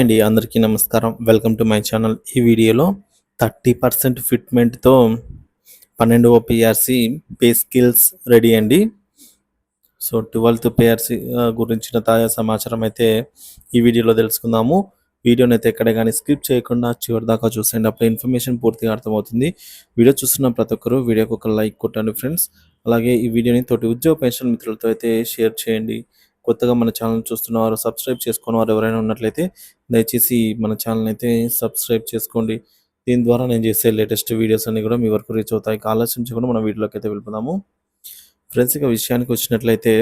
అండి అందరికీ నమస్కారం. Welcome to my channel. ఈ వీడియోలో 30% ఫిట్మెంట్‌తో 12వ పీఆర్‌సీ పే స్కిల్స్ రెడీ అండి. సో 12th పీఆర్‌సీ గురించిన తాజా సమాచారం అయితే ఈ వీడియోలో తెలుసుకుందాము. వీడియోని అయితే ఎక్కడ గాని స్కిప్ చేయకుండా చివరిదాకా చూసేయండి. అప్పుడు ఇన్ఫర్మేషన్ పూర్తిగా అర్థమవుతుంది. వీడియో చూస్తున్న ప్రతి ఒక్కరు వీడియోకి ఒక లైక్ కొట్టండి ఫ్రెండ్స్. అలాగే ఈ వీడియోని తోటి ఉద్యోగ పెన్షన్ మిత్రులతో అయితే షేర్ చేయండి. కొత్తగా మన ఛానల్ చూస్తున్నవారు సబ్స్క్రైబ్ చేసుకున్న వారు ఎవరైనా ఉన్నట్లయితే దయచేసి మన ఛానల్ అయితే సబ్స్క్రైబ్ చేసుకోండి. దీని ద్వారా నేను చేసే లేటెస్ట్ వీడియోస్ అన్ని కూడా మీ వరకు రీచ్ అవుతాయి. ఆలస్యం చేయకుండా మన వీడియోలోకి అయితే వెళ్ళిపోదాము. ఫ్రెండ్స్ ఇక విషయానికి వచ్చినట్లయితే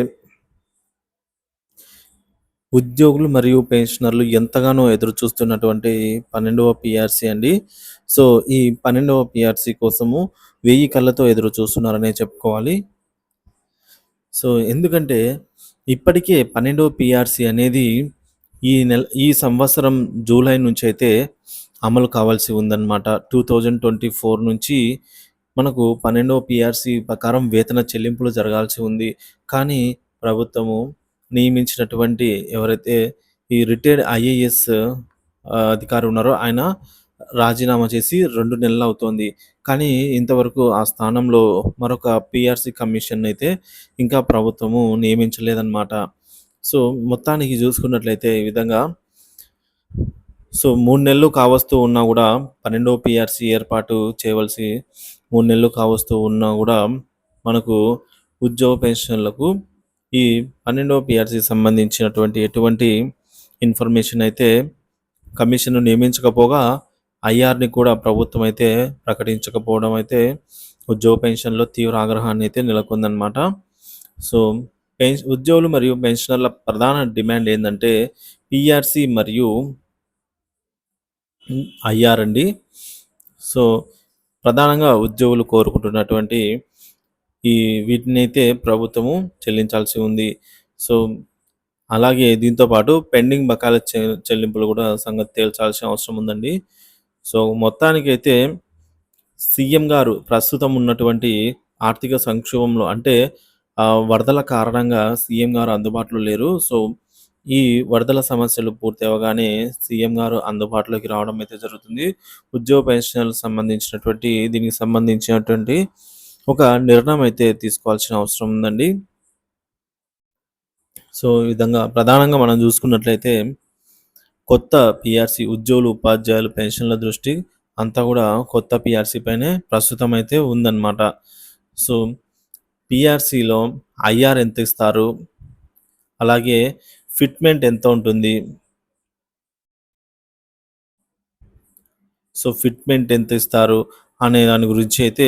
ఉద్యోగులు మరియు పెన్షనర్లు ఎంతగానో ఎదురు చూస్తున్నటువంటి 12వ పీఆర్‌సీ అండి. సో ఈ 12వ పీఆర్‌సీ కోసము 1000 కళ్ళతో ఎదురు చూస్తున్నారనే చెప్పుకోవాలి. సో ఎందుకంటే ఇప్పటికే 12వ పీఆర్‌సీ అనేది ఈ సంవత్సరం జూలై నుంచి అయితే అమలు కావాల్సి ఉందన్నమాట. 2024 నుంచి మనకు 12వ పీఆర్‌సీ ప్రకారం వేతన చెల్లింపులు జరగాల్సి ఉంది. కానీ ప్రభుత్వము నియమించినటువంటి ఎవరైతే ఈ రిటైర్డ్ ఐఏఎస్ అధికారి ఉన్నారో ఆయన రాజీనామా చేసి 2 నెలలు అవుతోంది. కానీ ఇంతవరకు ఆ స్థానంలో మరొక పీఆర్‌సీ కమిషన్ అయితే ఇంకా ప్రభుత్వము నియమించలేదన్నమాట. సో మొత్తానికి చూసుకున్నట్లయితే ఈ విధంగా 3 నెలలు కావస్తూ ఉన్నా కూడా 12వ పీఆర్‌సీ ఏర్పాటు చేయవలసి 3 నెలలు కావస్తూ ఉన్నా కూడా మనకు ఉద్యోగ పెన్షన్లకు ఈ 12వ పీఆర్‌సీ సంబంధించినటువంటి ఎటువంటి ఇన్ఫర్మేషన్ అయితే కమిషన్ నియమించకపోగా ఐఆర్‌ని కూడా ప్రభుత్వం అయితే ప్రకటించకపోవడం అయితే ఉద్యోగ పెన్షన్‌లో తీవ్ర ఆగ్రహాన్ని అయితే నెలకొందన్నమాట. సో ఉద్యోగులు మరియు పెన్షనర్ల ప్రధాన డిమాండ్ ఏందంటే పీఆర్‌సీ మరియు ఐఆర్ అండి. సో ప్రధానంగా ఉద్యోగులు కోరుకుంటున్నటువంటి వీటినైతే ప్రభుత్వము చెల్లించాల్సి ఉంది. సో అలాగే దీంతో పాటు పెండింగ్ బకాయిల చెల్లింపులు కూడా సంగతి తేల్చాల్సిన అవసరం ఉందండి. సో మొత్తానికైతే సీఎం గారు ప్రస్తుతం ఉన్నటువంటి ఆర్థిక సంక్షోభంలో అంటే వరదల కారణంగా సీఎం గారు అందుబాటులో లేరు. సో ఈ వరదల సమస్యలు పూర్తి అవ్వగానే సీఎం గారు అందుబాటులోకి రావడం అయితే జరుగుతుంది. ఉద్యోగ పెన్షన్‌లకు సంబంధించినటువంటి దీనికి సంబంధించినటువంటి ఒక నిర్ణయం అయితే తీసుకోవాల్సిన అవసరం ఉందండి. సో ఈ విధంగా ప్రధానంగా మనం చూసుకున్నట్లయితే కొత్త పీఆర్‌సీ ఉద్యోగులు, ఉపాధ్యాయులు, పెన్షన్ల దృష్టి అంతా కూడా కొత్త పీఆర్‌సీ పైనే ప్రస్తుతం అయితే ఉందన్నమాట. సో పీఆర్‌సీలో ఐఆర్ ఎంత ఇస్తారు? అలాగే ఫిట్మెంట్ ఎంత ఉంటుంది? సో ఫిట్మెంట్ ఎంత ఇస్తారు? అనే దాని గురించి అయితే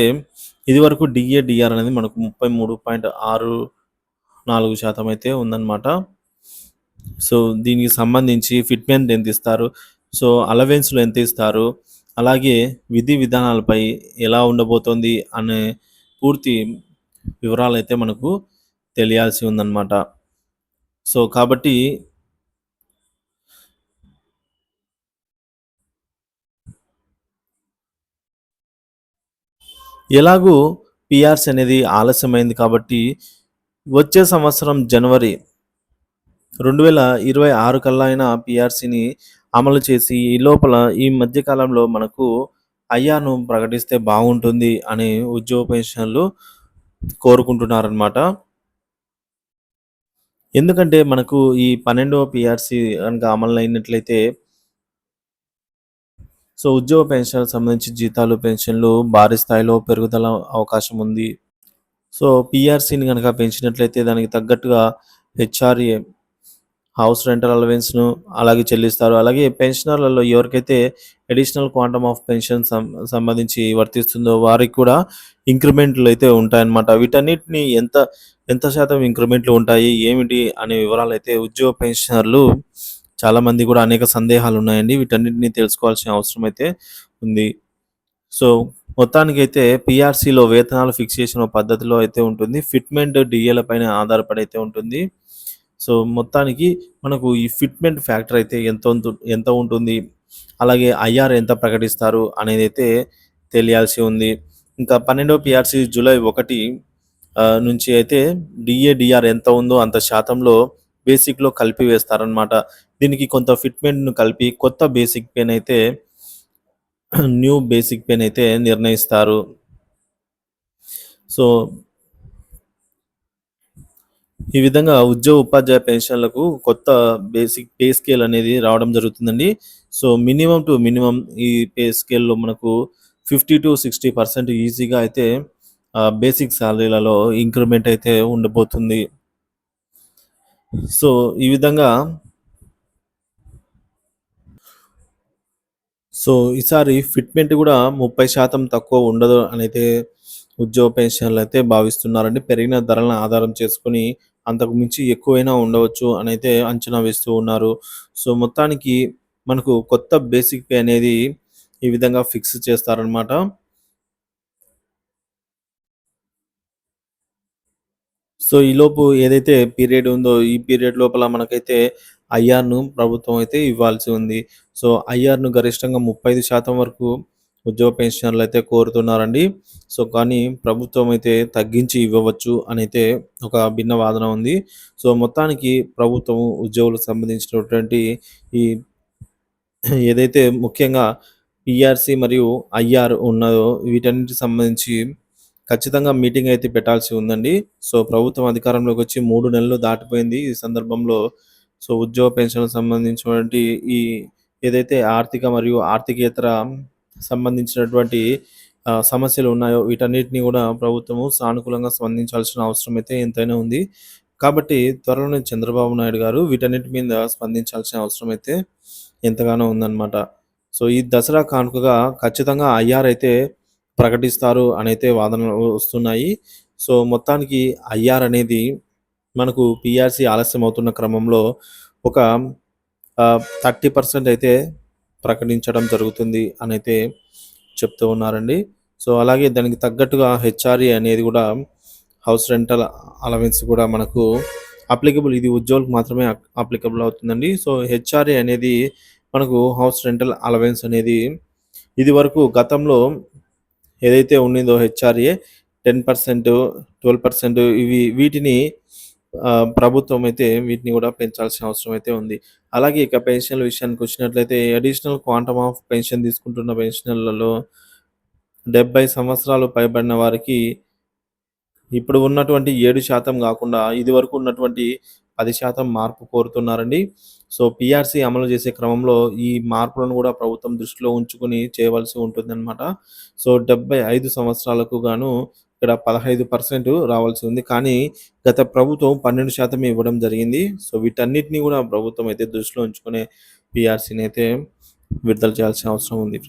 ఇదివరకు డిఏ, డిఆర్ అనేది మనకు 33.64% అయితే ఉందన్నమాట. సో దీనికి సంబంధించి ఫిట్మెంట్ ఎంత ఇస్తారు? సో అలవెన్స్‌లు ఎంత ఇస్తారు? అలాగే విధి విధానాలపై ఎలా ఉండబోతోంది అనే పూర్తి వివరాలైతే మనకు తెలియాల్సి ఉందన్నమాట. సో కాబట్టి ఎలాగూ పీఆర్‌సీ అనేది ఆలస్యమైంది కాబట్టి వచ్చే సంవత్సరం జనవరి 2026 కల్లా అయినా పీఆర్‌సీని అమలు చేసి ఈ లోపల ఈ మధ్య కాలంలో మనకు ఐఆర్‌ను ప్రకటిస్తే బాగుంటుంది అని ఉద్యోగ పెన్షనర్లు కోరుకుంటున్నారన్నమాట. ఎందుకంటే మనకు ఈ 12వ పీఆర్‌సీ గనుక అమలైనట్లయితే సో ఉద్యోగ పెన్షన్‌లకు సంబంధించి జీతాలు, పెన్షన్‌లు భారీ స్థాయిలో పెరుగుదల అవకాశం ఉంది. సో పీఆర్‌సీని గనక పెంచినట్లయితే దానికి తగ్గట్టుగా హెచ్ఆర్ఏ హౌస్ రెంటల్ అలవెన్స్‌ను అలాగే చెల్లిస్తారు. అలాగే పెన్షనర్లలో ఎవరికైతే అడిషనల్ క్వాంటమ్ ఆఫ్ పెన్షన్ సంబంధించి వర్తిస్తుందో వారికి కూడా ఇంక్రిమెంట్లు అయితే ఉంటాయన్నమాట. వీటన్నిటిని ఎంత శాతం ఇంక్రిమెంట్లు ఉంటాయి, ఏమిటి అనే వివరాలైతే ఉద్యోగ పెన్షనర్లు చాలామంది కూడా అనేక సందేహాలు ఉన్నాయండి. వీటన్నిటిని తెలుసుకోవాల్సిన అవసరం అయితే ఉంది. సో మొత్తానికైతే పీఆర్‌సీలో వేతనాలు ఫిక్స్ చేసిన పద్ధతిలో అయితే ఉంటుంది. ఫిట్మెంట్ డీఏల పైన ఆధారపడి అయితే ఉంటుంది. సో మొత్తానికి మనకు ఈ ఫిట్మెంట్ ఫ్యాక్టర్ అయితే ఎంత ఉంటుంది? అలాగే ఐఆర్ ఎంత ప్రకటిస్తారు అనేదైతే తెలియాల్సి ఉంది. ఇంకా 12వ పీఆర్‌సీ జూలై 1 నుంచి అయితే డిఏ, డిఆర్ ఎంత ఉందో అంత శాతంలో బేసిక్‌లో కలిపి వేస్తారనమాట. దీనికి కొంత ఫిట్మెంట్ను కలిపి కొత్త బేసిక్ పేని అయితే న్యూ బేసిక్ పేని అయితే నిర్ణయిస్తారు. సో ఈ విధంగా ఉద్యోగ ఉపాధ్యాయ పెన్షన్లకు కొత్త బేసిక్ పే స్కేల్ అనేది రావడం జరుగుతుందండి. సో మినిమమ్ టు మినిమమ్ ఈ పే స్కేల్‌లో మనకు 50-60% ఈజీగా అయితే బేసిక్ సాలరీలలో ఇంక్రిమెంట్ అయితే ఉండబోతుంది. సో ఈ విధంగా సో ఈసారి ఫిట్‌మెంట్ గూడా 30% తక్కువ ఉండదు అనైతే ఉద్యోగ పెన్షనర్లయితే భావిస్తున్నారండి. పెరిగిన ధరలను ఆధారం చేసుకొని అంతకు మించి ఎక్కువైనా ఉండవచ్చు అనైతే అంచనా వేస్తూ ఉన్నారు. సో మొత్తానికి మనకు కొత్త బేసిక్ పే అనేది ఈ విధంగా ఫిక్స్ చేస్తారనమాట. సో ఈలోపు ఏదైతే పీరియడ్ ఉందో ఈ పీరియడ్ లోపల మనకైతే ఐఆర్‌ను ప్రభుత్వం అయితే ఇవ్వాల్సి ఉంది. సో ఐఆర్‌ను గరిష్టంగా 35% వరకు ఉద్యోగ పెన్షనర్లయితే కోరుతున్నారండి. సో కానీ ప్రభుత్వం అయితే తగ్గించి ఇవ్వవచ్చు అనైతే ఒక భిన్న వాదన ఉంది. సో మొత్తానికి ప్రభుత్వం ఉద్యోగులకు సంబంధించినటువంటి ఈ ఏదైతే ముఖ్యంగా పీఆర్‌సీ మరియు ఐఆర్ ఉన్నదో వీటన్నిటికి సంబంధించి ఖచ్చితంగా మీటింగ్ అయితే పెట్టాల్సి ఉందండి. సో ప్రభుత్వం అధికారంలోకి వచ్చి 3 నెలలు దాటిపోయింది. ఈ సందర్భంలో సో ఉద్యోగ పెన్షన్‌లకు సంబంధించినటువంటి ఈ ఏదైతే ఆర్థిక మరియు ఆర్థికేతర సంబంధించినటువంటి సమస్యలు ఉన్నాయో వీటన్నిటిని గూడా ప్రభుత్వము సానుకూలంగా స్పందించాల్సిన అవసరం అయితే ఎంతైనా ఉంది. కాబట్టి త్వరలోనే చంద్రబాబు నాయుడు గారు వీటన్నిటి మీద స్పందించాల్సిన అవసరం అయితే ఎంతగానో ఉందన్నమాట. సో ఈ దసరా కానుకగా ఖచ్చితంగా ఐఆర్ అయితే ప్రకటిస్తారు అనైతే వాదనలు వస్తున్నాయి. సో మొత్తానికి ఐఆర్ అనేది మనకు పీఆర్‌సీ ఆలస్యం అవుతున్న క్రమంలో ఒక 30% అయితే ప్రకటించడం జరుగుతుంది అనైతే చెప్తూ ఉన్నారండి. సో అలాగే దానికి తగ్గట్టుగా హెచ్ఆర్ఏ అనేది గూడా హౌస్ రెంటల్ అలవెన్స్ కూడా మనకు అప్లికబుల్ ఇది ఉద్యోగులకు మాత్రమే అప్లికబుల్ అవుతుందండి. సో హెచ్ఆర్ఏ అనేది మనకు హౌస్ రెంటల్ అలవెన్స్ అనేది ఇదివరకు గతంలో ఏదైతే ఉండిందో హెచ్ఆర్ఏ 10%, 12% వీటిని ప్రభుత్వం అయితే వీటిని గూడా పెంచాల్సిన అవసరం అయితే ఉంది. అలాగే ఇక పెన్షన్‌ల విషయానికొచ్చినట్లయితే అడిషనల్ క్వాంటమ్ ఆఫ్ పెన్షన్ తీసుకుంటున్న పెన్షనర్లలో 70 సంవత్సరాలు పైబడిన వారికి ఇప్పుడు ఉన్నటువంటి 7% గాకుండా ఇదివరకు ఉన్నటువంటి 10% మార్పు కోరుతున్నారండి. సో పీఆర్‌సీ అమలు చేసే క్రమంలో ఈ మార్పులను గూడా ప్రభుత్వం దృష్టిలో ఉంచుకొని చేయవలసి ఉంటుందన్నమాట. సో 75 సంవత్సరాలకు గాను ఇక్కడ 15% రావాల్సి ఉంది. కానీ గత ప్రభుత్వం 12% ఇవ్వడం జరిగింది. సో వీటన్నిటిని గూడా ప్రభుత్వం అయితే దృష్టిలో ఉంచుకునే పీఆర్‌సీని అయితే విడుదల చేయాల్సిన అవసరం ఉంది.